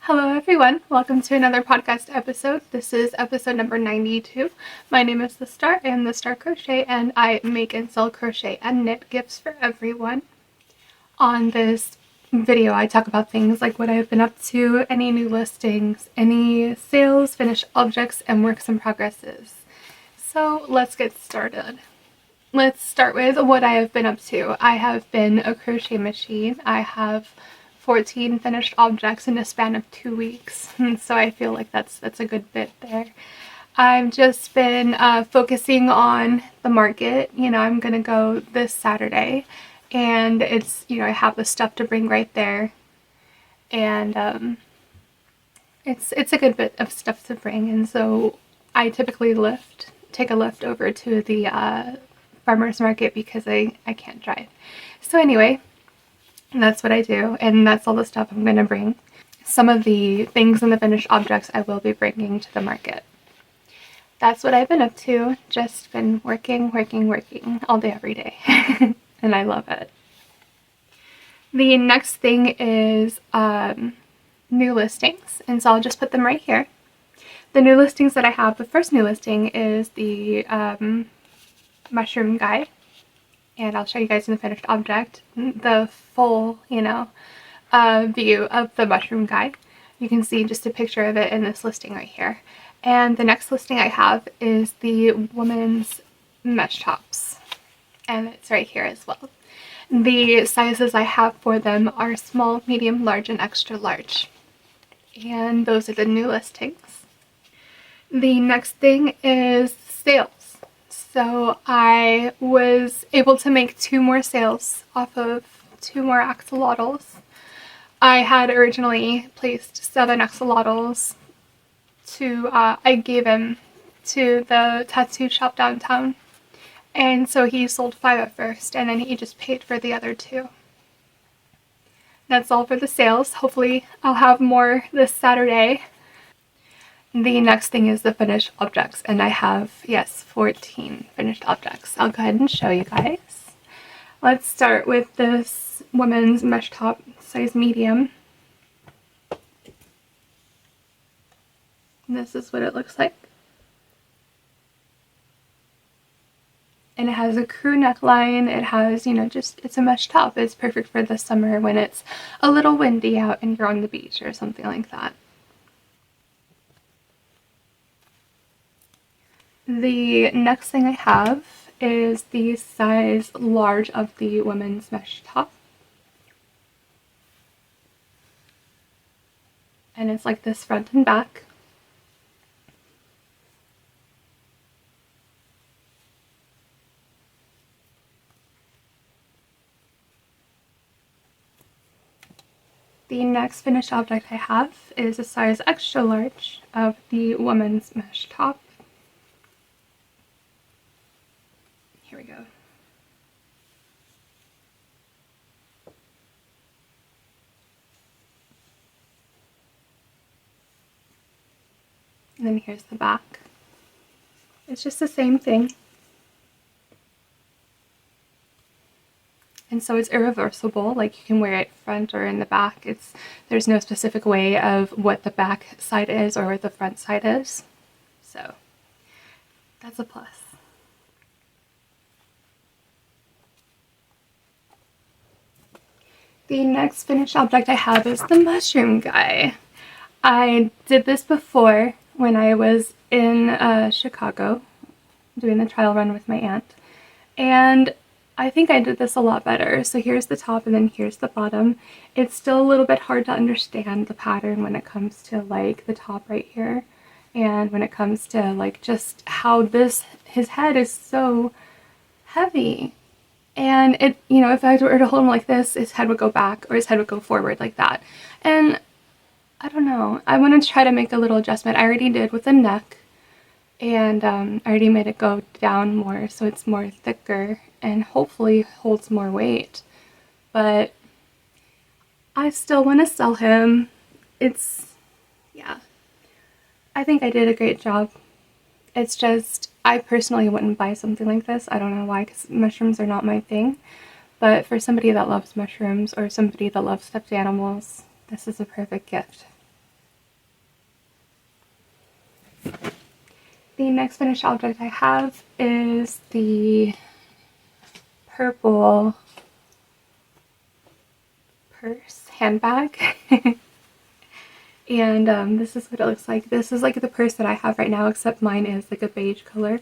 Hello everyone, welcome to another podcast episode. This is episode number 92. My name is The Star, I am The Star Crochet, and I make and sell crochet and knit gifts for everyone. On this video I talk about things like what I've been up to, any new listings, any sales, finished objects, and works in progresses. So let's get started. Let's start with what I have been up to. I have been a crochet machine. I have 14 finished objects in a span of 2 weeks, so I feel like that's a good bit there. I've just been focusing on the market. I'm gonna go this Saturday, and it's, I have the stuff to bring right there, and it's a good bit of stuff to bring, and so I typically take a lift over to the farmer's market because I can't drive. So anyway, that's what I do, and that's all the stuff I'm going to bring. Some of the things in the finished objects I will be bringing to the market. That's what I've been up to. Just been working all day, every day. And I love it. The next thing is new listings, and so I'll just put them right here. The new listings that I have, the first new listing is the mushroom guide. And I'll show you guys in the finished object the full, view of the mushroom guide. You can see just a picture of it in this listing right here. And the next listing I have is the women's mesh tops, and it's right here as well. The sizes I have for them are small, medium, large, and extra large. And those are the new listings. The next thing is sales. So I was able to make 2 more sales off of 2 more axolotls. I had originally placed 7 axolotls I gave him to the tattoo shop downtown. And so he sold 5 at first, and then he just paid for the other 2. That's all for the sales. Hopefully I'll have more this Saturday. The next thing is the finished objects, and I have, 14 finished objects. I'll go ahead and show you guys. Let's start with this women's mesh top, size medium. And this is what it looks like. And it has a crew neckline. It has, it's a mesh top. It's perfect for the summer when it's a little windy out and you're on the beach or something like that. The next thing I have is the size large of the women's mesh top. And it's like this front and back. The next finished object I have is a size extra large of the women's mesh top. Here we go. And then here's the back. It's just the same thing. And so it's irreversible, like you can wear it front or in the back. There's no specific way of what the back side is or what the front side is. So that's a plus. The next finished object I have is the mushroom guy. I did this before when I was in Chicago doing the trial run with my aunt, and I think I did this a lot better. So here's the top and then here's the bottom. It's still a little bit hard to understand the pattern when it comes to like the top right here, and when it comes to like just how his head is so heavy. And it, if I were to hold him like this, his head would go back or his head would go forward like that. And I don't know. I want to try to make a little adjustment. I already did with the neck, and I already made it go down more so it's more thicker and hopefully holds more weight. But I still want to sell him. I think I did a great job. It's just, I personally wouldn't buy something like this. I don't know why, because mushrooms are not my thing. But for somebody that loves mushrooms or somebody that loves stuffed animals, this is a perfect gift. The next finished object I have is the purple purse handbag. And this is what it looks like. This is like the purse that I have right now, except mine is like a beige color.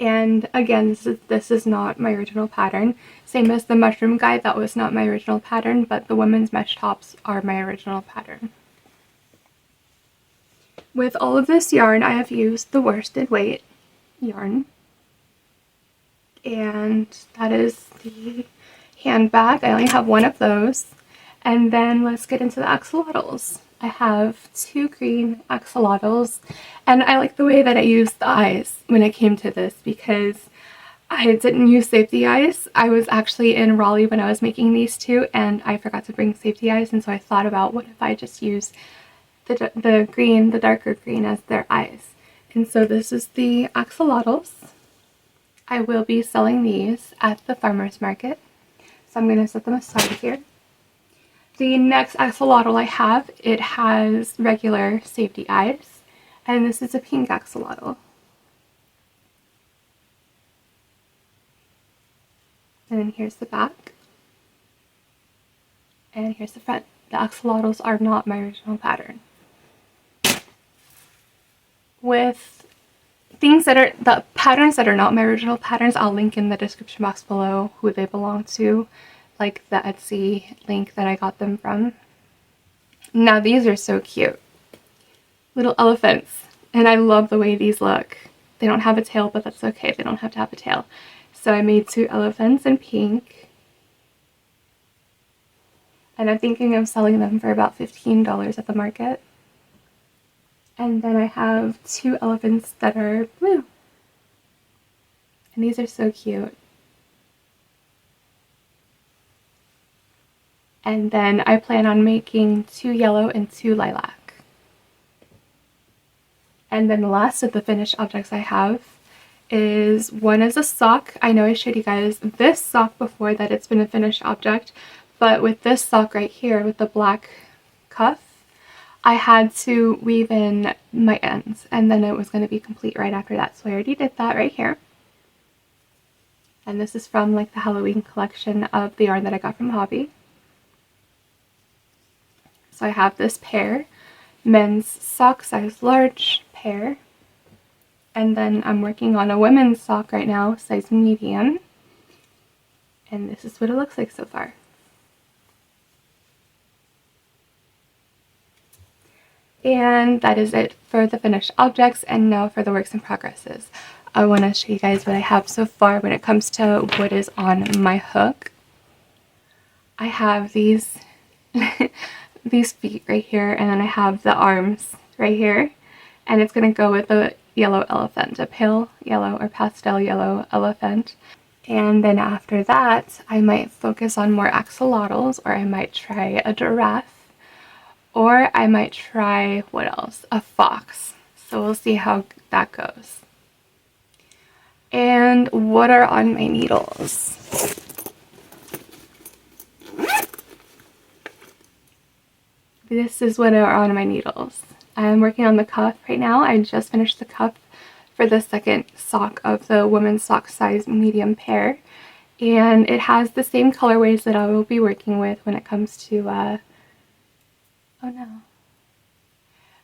And again, this is not my original pattern. Same as the mushroom guide, that was not my original pattern, but the women's mesh tops are my original pattern. With all of this yarn, I have used the worsted weight yarn. And that is the handbag. I only have one of those. And then let's get into the axolotls. I have 2 green axolotls, and I like the way that I used the eyes when it came to this because I didn't use safety eyes. I was actually in Raleigh when I was making these 2, and I forgot to bring safety eyes, and so I thought about what if I just use the green, the darker green, as their eyes. And so this is the axolotls. I will be selling these at the farmer's market, so I'm going to set them aside here. The next axolotl I have, it has regular safety eyes, and this is a pink axolotl. And then here's the back, and here's the front. The axolotls are not my original pattern. With things that are, the patterns that are not my original patterns, I'll link in the description box below who they belong to, like the Etsy link that I got them from. Now these are so cute. Little elephants. And I love the way these look. They don't have a tail, but that's okay. They don't have to have a tail. So I made 2 elephants in pink. And I'm thinking of selling them for about $15 at the market. And then I have 2 elephants that are blue. And these are so cute. And then I plan on making 2 yellow and 2 lilac. And then the last of the finished objects I have is, one is a sock. I know I showed you guys this sock before that it's been a finished object, but with this sock right here with the black cuff, I had to weave in my ends, and then it was going to be complete right after that. So I already did that right here. And this is from like the Halloween collection of the yarn that I got from Hobby. So I have this pair, men's sock size large pair, and then I'm working on a women's sock right now, size medium, and this is what it looks like so far. And that is it for the finished objects, and now for the works in progresses. I want to show you guys what I have so far when it comes to what is on my hook. I have these these feet right here, and then I have the arms right here, and it's going to go with the yellow elephant, a pale yellow or pastel yellow elephant. And then after that I might focus on more axolotls, or I might try a giraffe, or I might try, what else, a fox. So we'll see how that goes. And what are on my needles? This is what are on my needles. I'm working on the cuff right now. I just finished the cuff for the second sock of the women's sock size medium pair. And it has the same colorways that I will be working with when it comes to,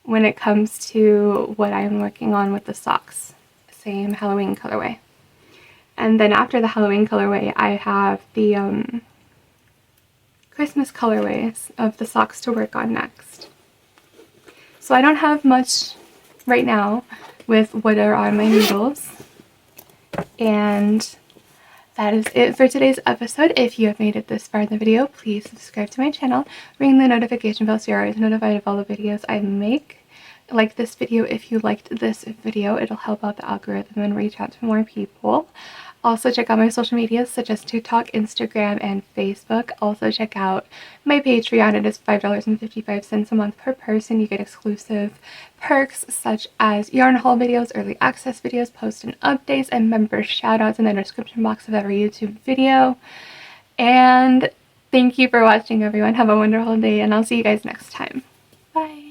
when it comes to what I'm working on with the socks. Same Halloween colorway. And then after the Halloween colorway, I have the Christmas colorways of the socks to work on next. So I don't have much right now with what are on my needles. And that is it for today's episode. If you have made it this far in the video, please subscribe to my channel, ring the notification bell so you're always notified of all the videos I make. Like this video if you liked this video. It'll help out the algorithm and reach out to more people. Also check out my social medias such as TikTok, Instagram, and Facebook. Also check out my Patreon. It is $5.55 a month per person. You get exclusive perks such as yarn haul videos, early access videos, post and updates, and member shoutouts in the description box of every YouTube video. And thank you for watching, everyone. Have a wonderful day, and I'll see you guys next time. Bye!